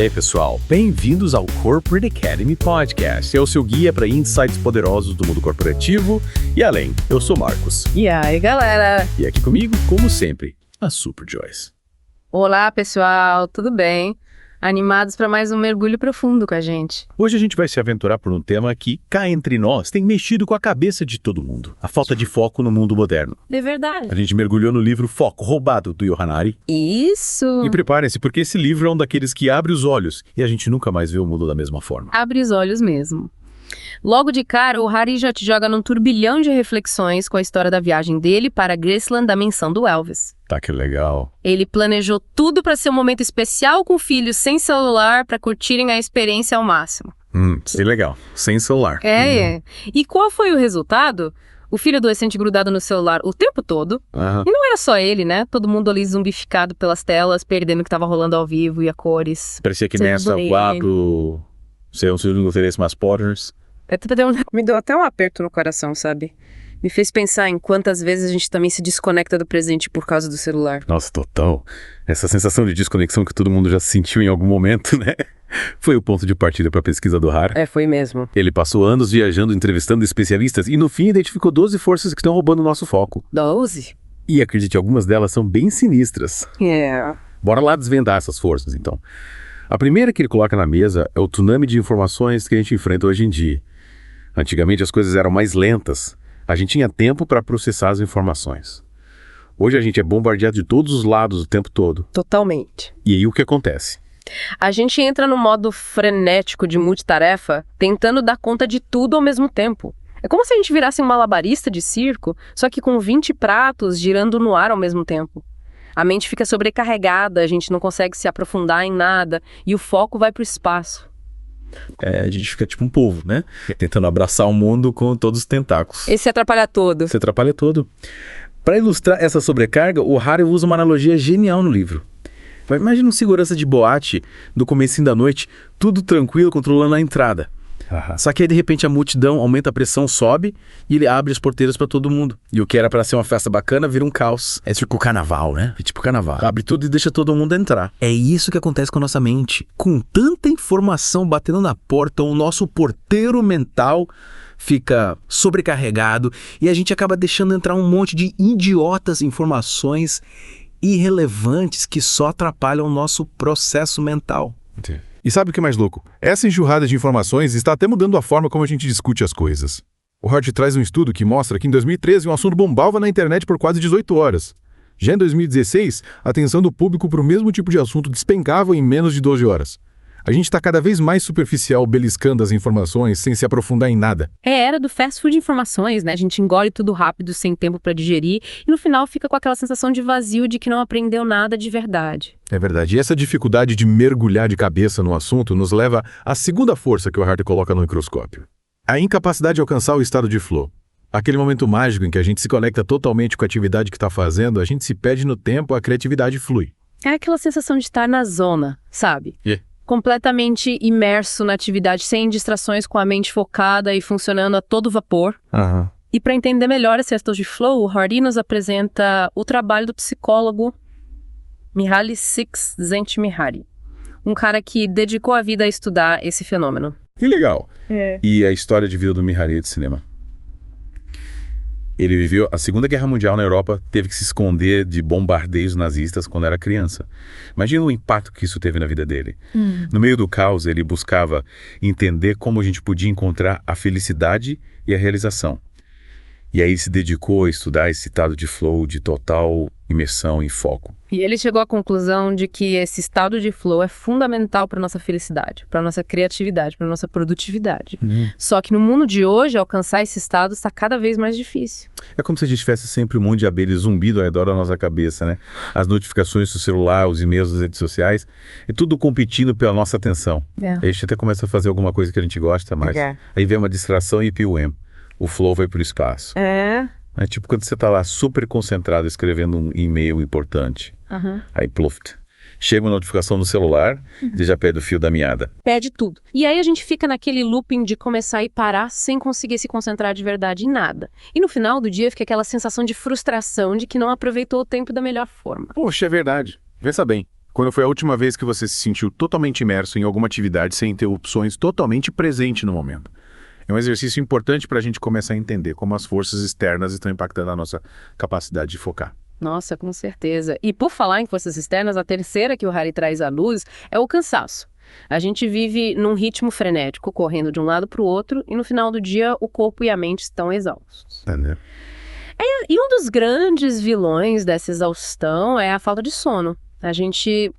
aí, pessoal? Bem-vindos ao Corporate Academy Podcast. É o seu guia para insights poderosos do mundo corporativo e além. Eu sou Marcos. E aí, galera? E aqui comigo, como sempre, a Super Joyce. Olá, pessoal, tudo bem? Animados para mais um mergulho profundo com a gente. Hoje a gente vai se aventurar por um tema que, cá entre nós, tem mexido com a cabeça de todo mundo. A falta de foco no mundo moderno. De verdade. A gente mergulhou no livro Foco, roubado, do Johann Hari. Isso! E preparem-se, porque esse livro é um daqueles que abre os olhos e a gente nunca mais vê o mundo da mesma forma. Abre os olhos mesmo. Logo de cara, o Hari já te joga num turbilhão de reflexões com a história da viagem dele para Graceland da menção do Elvis. Tá, que legal. Ele planejou tudo para ser um momento especial com filhos sem celular para curtirem a experiência ao máximo. Que legal. Sem celular. É. E qual foi o resultado? O filho adolescente grudado no celular o tempo todo. Aham. E não era só ele, né? Todo mundo ali zumbificado pelas telas, perdendo o que tava rolando ao vivo e a cores. Parecia que Sem nessa bonito. quadro... Se eu não ofereço mais Potters. Me deu até um aperto no coração, sabe? Me fez pensar em quantas vezes a gente também se desconecta do presente por causa do celular. Nossa, total. Essa sensação de desconexão que todo mundo já sentiu em algum momento, né? Foi o ponto de partida para a pesquisa do Hari. É, foi mesmo. Ele passou anos viajando, entrevistando especialistas e no fim identificou 12 forças que estão roubando o nosso foco. 12? E acredite, algumas delas são bem sinistras. É. Bora lá desvendar essas forças, então. A primeira que ele coloca na mesa é o tsunami de informações que a gente enfrenta hoje em dia. Antigamente as coisas eram mais lentas. A gente tinha tempo para processar as informações. Hoje a gente é bombardeado de todos os lados o tempo todo. Totalmente. E aí o que acontece? A gente entra no modo frenético de multitarefa, tentando dar conta de tudo ao mesmo tempo. É como se a gente virasse um malabarista de circo, só que com 20 pratos girando no ar ao mesmo tempo. A mente fica sobrecarregada, a gente não consegue se aprofundar em nada e o foco vai para o espaço. A gente fica tipo um polvo, né? Tentando abraçar o mundo com todos os tentáculos. Esse atrapalha todo. Você atrapalha todo. Para ilustrar essa sobrecarga, o Hari usa uma analogia genial no livro. Imagina um segurança de boate do comecinho da noite, tudo tranquilo, controlando a entrada. Só que aí, de repente, a multidão aumenta a pressão, sobe e ele abre as porteiras para todo mundo. E o que era para ser uma festa bacana vira um caos. É tipo carnaval, né? É tipo carnaval. Abre tudo e deixa todo mundo entrar. É isso que acontece com a nossa mente. Com tanta informação batendo na porta, o nosso porteiro mental fica sobrecarregado e a gente acaba deixando entrar um monte de idiotas informações irrelevantes que só atrapalham o nosso processo mental. E sabe o que é mais louco? Essa enxurrada de informações está até mudando a forma como a gente discute as coisas. O Hart traz um estudo que mostra que em 2013 um assunto bombava na internet por quase 18 horas. Já em 2016, a atenção do público para o mesmo tipo de assunto despencava em menos de 12 horas. A gente está cada vez mais superficial beliscando as informações sem se aprofundar em nada. É a era do fast food de informações, né? A gente engole tudo rápido, sem tempo para digerir, e no final fica com aquela sensação de vazio de que não aprendeu nada de verdade. É verdade. E essa dificuldade de mergulhar de cabeça no assunto nos leva à segunda força que o Hart coloca no microscópio. A incapacidade de alcançar o estado de flow. Aquele momento mágico em que a gente se conecta totalmente com a atividade que está fazendo, a gente se perde no tempo, a criatividade flui. É aquela sensação de estar na zona, sabe? Completamente imerso na atividade, sem distrações, com a mente focada e funcionando a todo vapor. E para entender melhor esse estado de flow, o Hari nos apresenta o trabalho do psicólogo Mihaly Csikszentmihalyi, um cara que dedicou a vida a estudar esse fenômeno. Que legal. E a história de vida do Mihaly de cinema. Ele viveu a Segunda Guerra Mundial na Europa, teve que se esconder de bombardeios nazistas quando era criança. Imagina o impacto que isso teve na vida dele. No meio do caos, ele buscava entender como a gente podia encontrar a felicidade e a realização. E aí se dedicou a estudar esse estado de flow, de total imersão e foco. E ele chegou à conclusão de que esse estado de flow é fundamental para nossa felicidade, para nossa criatividade, para nossa produtividade. Só que no mundo de hoje, alcançar esse estado está cada vez mais difícil. É como se a gente tivesse sempre um monte de abelhas zumbido ao redor da nossa cabeça, né? As notificações do celular, os e-mails das redes sociais, e tudo competindo pela nossa atenção. Aí a gente até começa a fazer alguma coisa que a gente gosta mais. Aí vem uma distração e piuem. O flow vai pro espaço. É tipo quando você tá lá super concentrado escrevendo um e-mail importante. Aí pluft. Chega uma notificação no celular, você já perde o fio da meada. Perde tudo. E aí a gente fica naquele looping de começar e parar sem conseguir se concentrar de verdade em nada. E no final do dia fica aquela sensação de frustração de que não aproveitou o tempo da melhor forma. Poxa, é verdade. Pensa bem. Quando foi a última vez que você se sentiu totalmente imerso em alguma atividade sem interrupções, totalmente presente no momento? É um exercício importante para a gente começar a entender como as forças externas estão impactando a nossa capacidade de focar. Nossa, com certeza. E por falar em forças externas, a terceira que o Harry traz à luz é o cansaço. A gente vive num ritmo frenético, correndo de um lado para o outro, e no final do dia o corpo e a mente estão exaustos. Entendeu? E um dos grandes vilões dessa exaustão é a falta de sono. A gente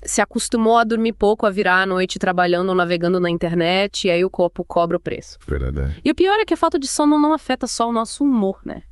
se acostumou a dormir pouco, a virar a noite trabalhando ou navegando na internet, e aí o corpo cobra o preço. Verdade. E o pior é que a falta de sono não afeta só o nosso humor, né?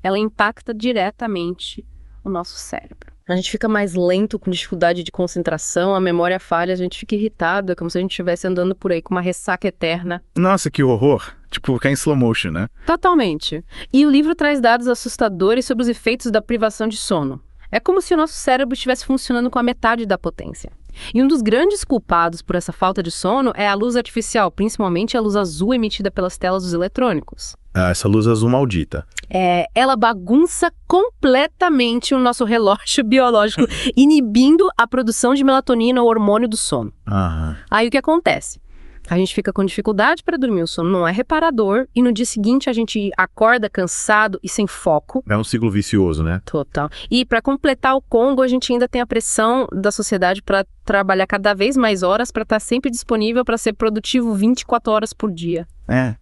Ela impacta diretamente o nosso cérebro. A gente fica mais lento, com dificuldade de concentração, a memória falha, a gente fica irritado, é como se a gente estivesse andando por aí com uma ressaca eterna. Nossa, que horror. Tipo, ficar em slow motion, né? Totalmente. E o livro traz dados assustadores sobre os efeitos da privação de sono. É como se o nosso cérebro estivesse funcionando com a metade da potência. E um dos grandes culpados por essa falta de sono é a luz artificial, principalmente a luz azul emitida pelas telas dos eletrônicos. Ah, essa luz azul maldita. Ela bagunça completamente o nosso relógio biológico, inibindo a produção de melatonina, o hormônio do sono. Aham. Aí o que acontece? A gente fica com dificuldade para dormir, o sono não é reparador, e no dia seguinte a gente acorda cansado e sem foco. É um ciclo vicioso, né? Total. E para completar o combo, a gente ainda tem a pressão da sociedade para trabalhar cada vez mais horas, para estar sempre disponível para ser produtivo 24 horas por dia. É.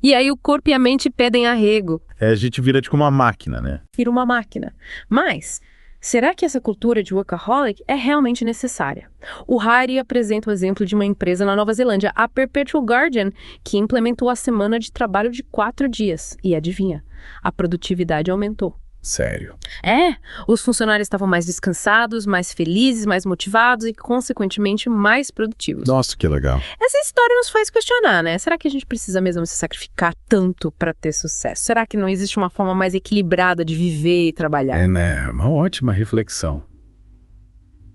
E aí o corpo e a mente pedem arrego. A gente vira tipo uma máquina, né? Vira uma máquina. Mas será que essa cultura de workaholic é realmente necessária? O Harry apresenta o exemplo de uma empresa na Nova Zelândia, a Perpetual Guardian, que implementou a semana de trabalho de 4 dias. E adivinha, a produtividade aumentou. Sério. Os funcionários estavam mais descansados, mais felizes, mais motivados e, consequentemente, mais produtivos. Nossa, que legal. Essa história nos faz questionar, né? Será que a gente precisa mesmo se sacrificar tanto para ter sucesso? Será que não existe uma forma mais equilibrada de viver e trabalhar? É, né? Uma ótima reflexão.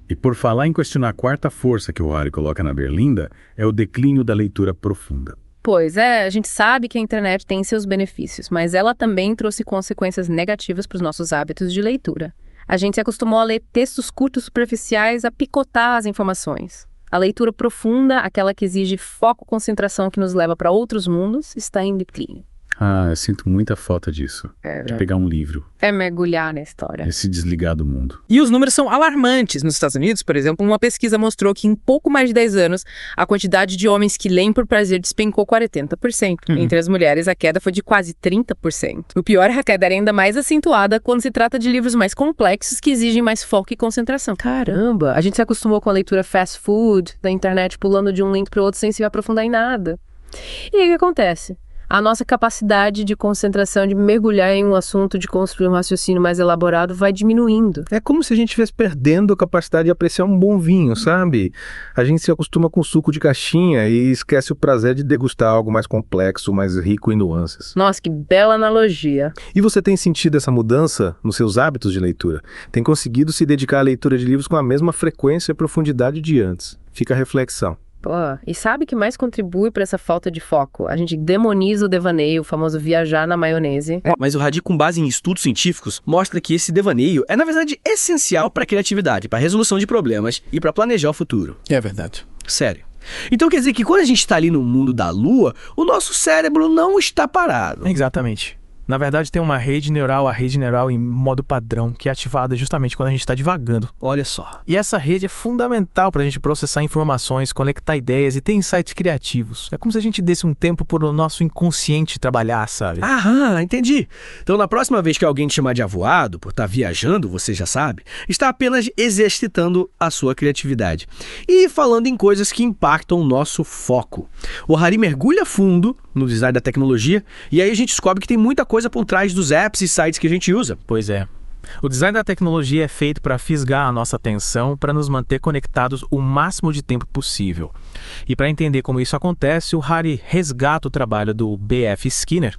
E por falar em questionar a quarta força que o Harry coloca na berlinda, é o declínio da leitura profunda. Pois é, a gente sabe que a internet tem seus benefícios, mas ela também trouxe consequências negativas para os nossos hábitos de leitura. A gente se acostumou a ler textos curtos superficiais, a picotar as informações. A leitura profunda, aquela que exige foco e concentração que nos leva para outros mundos, está em declínio. Ah, eu sinto muita falta disso. De pegar um livro. É mergulhar na história. É se desligar do mundo. E os números são alarmantes. Nos Estados Unidos, por exemplo, uma pesquisa mostrou que em pouco mais de 10 anos, a quantidade de homens que leem por prazer despencou 40%. Entre as mulheres, a queda foi de quase 30%. O pior é que a queda era ainda mais acentuada quando se trata de livros mais complexos que exigem mais foco e concentração. Caramba, a gente se acostumou com a leitura fast food, da internet pulando de um link para o outro sem se aprofundar em nada. E aí o que acontece? A nossa capacidade de concentração, de mergulhar em um assunto, de construir um raciocínio mais elaborado, vai diminuindo. É como se a gente estivesse perdendo a capacidade de apreciar um bom vinho, sabe? A gente se acostuma com suco de caixinha e esquece o prazer de degustar algo mais complexo, mais rico em nuances. Nossa, que bela analogia. E você tem sentido essa mudança nos seus hábitos de leitura? Tem conseguido se dedicar à leitura de livros com a mesma frequência e profundidade de antes? Fica a reflexão. Pô, e sabe o que mais contribui para essa falta de foco? A gente demoniza o devaneio, o famoso viajar na maionese. Mas o Hardy, com base em estudos científicos, mostra que esse devaneio é, na verdade, essencial para a criatividade, para a resolução de problemas e para planejar o futuro. É verdade. Sério. Então quer dizer que quando a gente está ali no mundo da lua, o nosso cérebro não está parado. Exatamente. Na verdade, tem uma rede neural, a rede neural em modo padrão, que é ativada justamente quando a gente está divagando. Olha só. E essa rede é fundamental para a gente processar informações, conectar ideias e ter insights criativos. É como se a gente desse um tempo para o nosso inconsciente trabalhar, sabe? Aham, entendi. Então, na próxima vez que alguém te chamar de avoado, por estar viajando, você já sabe, está apenas exercitando a sua criatividade. E falando em coisas que impactam o nosso foco. O Harry mergulha fundo no design da tecnologia e aí a gente descobre que tem muita coisa por trás dos apps e sites que a gente usa. Pois é. O design da tecnologia é feito para fisgar a nossa atenção, para nos manter conectados o máximo de tempo possível. E para entender como isso acontece, o Harry resgata o trabalho do B.F. Skinner,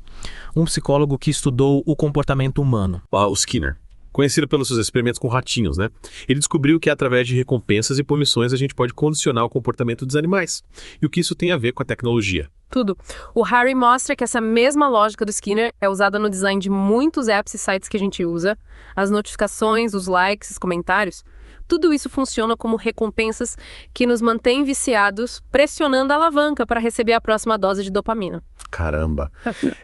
um psicólogo que estudou o comportamento humano. O Skinner, conhecido pelos seus experimentos com ratinhos, né? Ele descobriu que através de recompensas e punições a gente pode condicionar o comportamento dos animais. E o que isso tem a ver com a tecnologia? Tudo. O Harry mostra que essa mesma lógica do Skinner é usada no design de muitos apps e sites que a gente usa. As notificações, os likes, os comentários. Tudo isso funciona como recompensas que nos mantêm viciados, pressionando a alavanca para receber a próxima dose de dopamina. Caramba.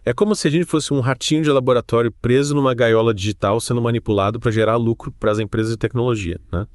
É como se a gente fosse um ratinho de laboratório preso numa gaiola digital sendo manipulado para gerar lucro para as empresas de tecnologia, né?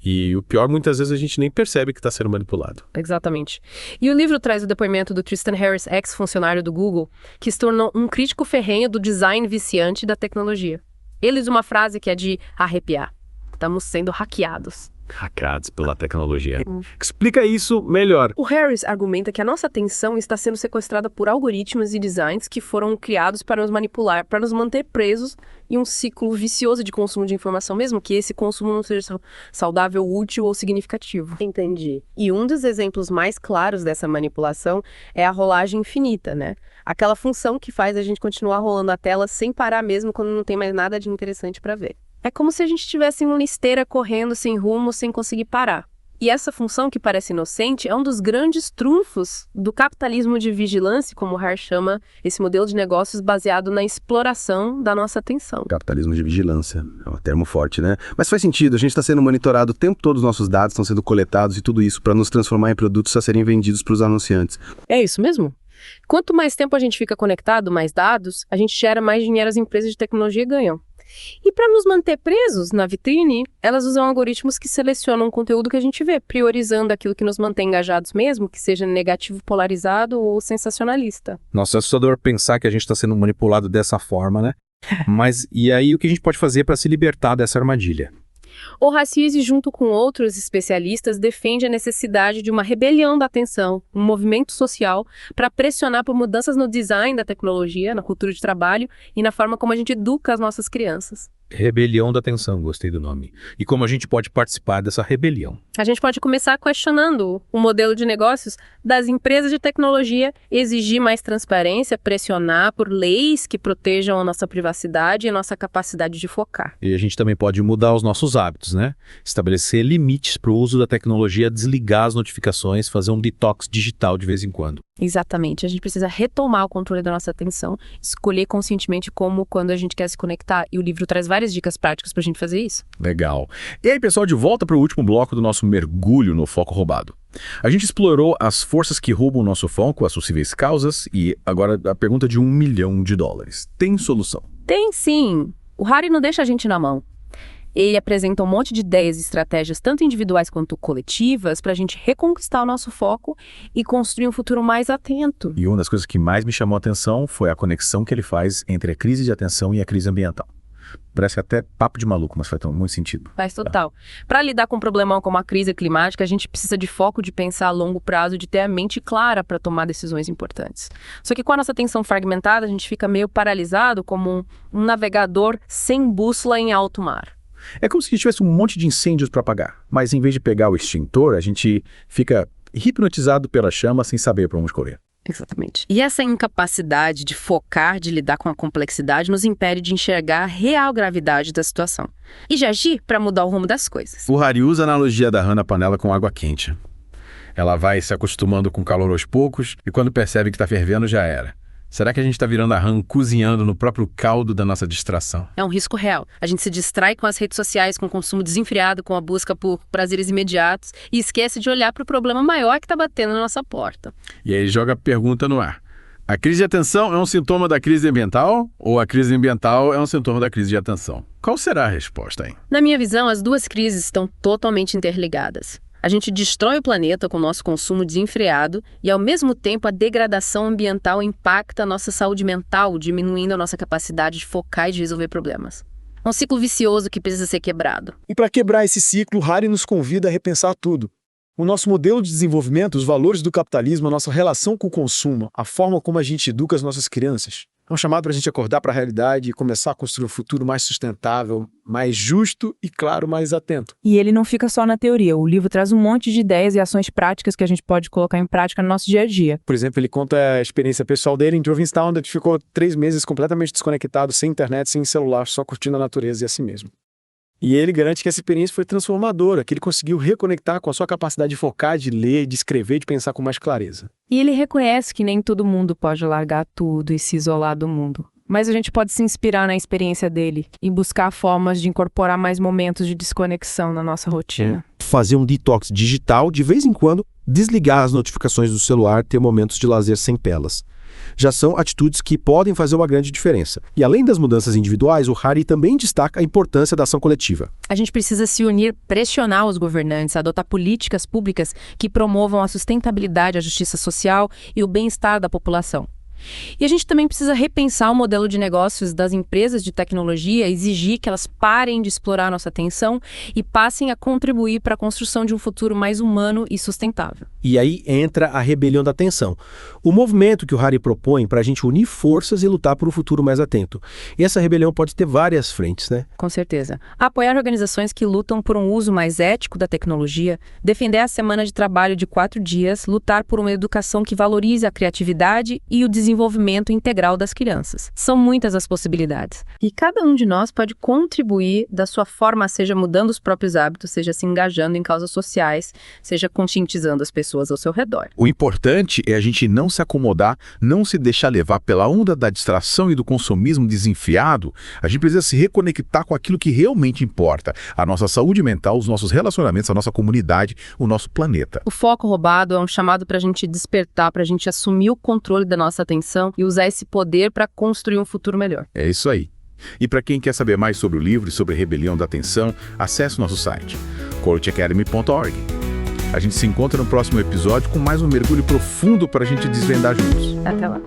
E o pior, muitas vezes a gente nem percebe que está sendo manipulado. Exatamente. E o livro traz o depoimento do Tristan Harris, ex-funcionário do Google, que se tornou um crítico ferrenho do design viciante da tecnologia. Ele usa uma frase que é de arrepiar. Estamos sendo hackeados. Hackeados pela tecnologia. Explica isso melhor. O Harris argumenta que a nossa atenção está sendo sequestrada por algoritmos e designs que foram criados para nos manipular, para nos manter presos em um ciclo vicioso de consumo de informação, mesmo que esse consumo não seja saudável, útil ou significativo. Entendi. E um dos exemplos mais claros dessa manipulação é a rolagem infinita, né? Aquela função que faz a gente continuar rolando a tela sem parar mesmo quando não tem mais nada de interessante para ver. É como se a gente estivesse em uma esteira correndo sem rumo, sem conseguir parar. E essa função, que parece inocente, é um dos grandes trunfos do capitalismo de vigilância, como o Harris chama esse modelo de negócios baseado na exploração da nossa atenção. Capitalismo de vigilância, é um termo forte, né? Mas faz sentido, a gente está sendo monitorado o tempo todo, os nossos dados estão sendo coletados e tudo isso para nos transformar em produtos a serem vendidos para os anunciantes. É isso mesmo? Quanto mais tempo a gente fica conectado, mais dados, a gente gera mais dinheiro as empresas de tecnologia ganham. E para nos manter presos na vitrine, elas usam algoritmos que selecionam o conteúdo que a gente vê, priorizando aquilo que nos mantém engajados mesmo, que seja negativo, polarizado ou sensacionalista. Nossa, é assustador pensar que a gente está sendo manipulado dessa forma, né? Mas e aí o que a gente pode fazer para se libertar dessa armadilha? O Raciese, junto com outros especialistas, defende a necessidade de uma rebelião da atenção, um movimento social para pressionar por mudanças no design da tecnologia, na cultura de trabalho e na forma como a gente educa as nossas crianças. Rebelião da atenção, gostei do nome. E como a gente pode participar dessa rebelião? A gente pode começar questionando o modelo de negócios das empresas de tecnologia, exigir mais transparência, pressionar por leis que protejam a nossa privacidade e a nossa capacidade de focar. E a gente também pode mudar os nossos hábitos, né? Estabelecer limites para o uso da tecnologia, desligar as notificações, fazer um detox digital de vez em quando. Exatamente. A gente precisa retomar o controle da nossa atenção, escolher conscientemente como, quando a gente quer se conectar. E o livro traz várias dicas práticas para a gente fazer isso. Legal. E aí, pessoal, de volta para o último bloco do nosso mergulho no foco roubado. A gente explorou as forças que roubam o nosso foco, as possíveis causas, e agora a pergunta de $1 milhão. Tem solução? Tem sim. O Harry não deixa a gente na mão. Ele apresenta um monte de ideias e estratégias, tanto individuais quanto coletivas, para a gente reconquistar o nosso foco e construir um futuro mais atento. E uma das coisas que mais me chamou a atenção foi a conexão que ele faz entre a crise de atenção e a crise ambiental. Parece até papo de maluco, mas faz muito sentido. Faz total. Para lidar com um problemão como a crise climática, a gente precisa de foco, de pensar a longo prazo, de ter a mente clara para tomar decisões importantes. Só que com a nossa atenção fragmentada, a gente fica meio paralisado como um navegador sem bússola em alto mar. É como se a gente tivesse um monte de incêndios para apagar, mas em vez de pegar o extintor, a gente fica hipnotizado pela chama sem saber para onde correr. Exatamente. E essa incapacidade de focar, de lidar com a complexidade, nos impede de enxergar a real gravidade da situação e de agir para mudar o rumo das coisas. O Harry usa a analogia da rã na panela com água quente. Ela vai se acostumando com o calor aos poucos e quando percebe que está fervendo já era. Será que a gente está virando a rã cozinhando no próprio caldo da nossa distração? É um risco real. A gente se distrai com as redes sociais, com o consumo desenfreado, com a busca por prazeres imediatos e esquece de olhar para o problema maior que está batendo na nossa porta. E aí joga a pergunta no ar. A crise de atenção é um sintoma da crise ambiental ou a crise ambiental é um sintoma da crise de atenção? Qual será a resposta, hein? Na minha visão, as duas crises estão totalmente interligadas. A gente destrói o planeta com o nosso consumo desenfreado e, ao mesmo tempo, a degradação ambiental impacta a nossa saúde mental, diminuindo a nossa capacidade de focar e de resolver problemas. É um ciclo vicioso que precisa ser quebrado. E para quebrar esse ciclo, Harry nos convida a repensar tudo. O nosso modelo de desenvolvimento, os valores do capitalismo, a nossa relação com o consumo, a forma como a gente educa as nossas crianças. É um chamado para a gente acordar para a realidade e começar a construir um futuro mais sustentável, mais justo e, claro, mais atento. E ele não fica só na teoria. O livro traz um monte de ideias e ações práticas que a gente pode colocar em prática no nosso dia a dia. Por exemplo, ele conta a experiência pessoal dele em Provincetown, onde ele ficou 3 meses completamente desconectado, sem internet, sem celular, só curtindo a natureza e a si mesmo. E ele garante que essa experiência foi transformadora, que ele conseguiu reconectar com a sua capacidade de focar, de ler, de escrever, de pensar com mais clareza. E ele reconhece que nem todo mundo pode largar tudo e se isolar do mundo. Mas a gente pode se inspirar na experiência dele e buscar formas de incorporar mais momentos de desconexão na nossa rotina. Fazer um detox digital, de vez em quando, desligar as notificações do celular, ter momentos de lazer sem telas. Já são atitudes que podem fazer uma grande diferença. E além das mudanças individuais, o Harry também destaca a importância da ação coletiva. A gente precisa se unir, pressionar os governantes, adotar políticas públicas que promovam a sustentabilidade, a justiça social e o bem-estar da população. E a gente também precisa repensar o modelo de negócios das empresas de tecnologia, exigir que elas parem de explorar nossa atenção e passem a contribuir para a construção de um futuro mais humano e sustentável. E aí entra a rebelião da atenção. O movimento que o Harry propõe para a gente unir forças e lutar por um futuro mais atento. E essa rebelião pode ter várias frentes, né? Com certeza. Apoiar organizações que lutam por um uso mais ético da tecnologia, defender a semana de trabalho de 4 dias, lutar por uma educação que valorize a criatividade e o desenvolvimento integral das crianças. São muitas as possibilidades. E cada um de nós pode contribuir da sua forma, seja mudando os próprios hábitos, seja se engajando em causas sociais, seja conscientizando as pessoas ao seu redor. O importante é a gente não se acomodar, não se deixar levar pela onda da distração e do consumismo desenfreado. A gente precisa se reconectar com aquilo que realmente importa. A nossa saúde mental, os nossos relacionamentos, a nossa comunidade, o nosso planeta. O foco roubado é um chamado para a gente despertar, para a gente assumir o controle da nossa atenção e usar esse poder para construir um futuro melhor. É isso aí. E para quem quer saber mais sobre o livro e sobre a rebelião da atenção, acesse o nosso site, coachacademy.org. A gente se encontra no próximo episódio com mais um mergulho profundo para a gente desvendar juntos. Até lá.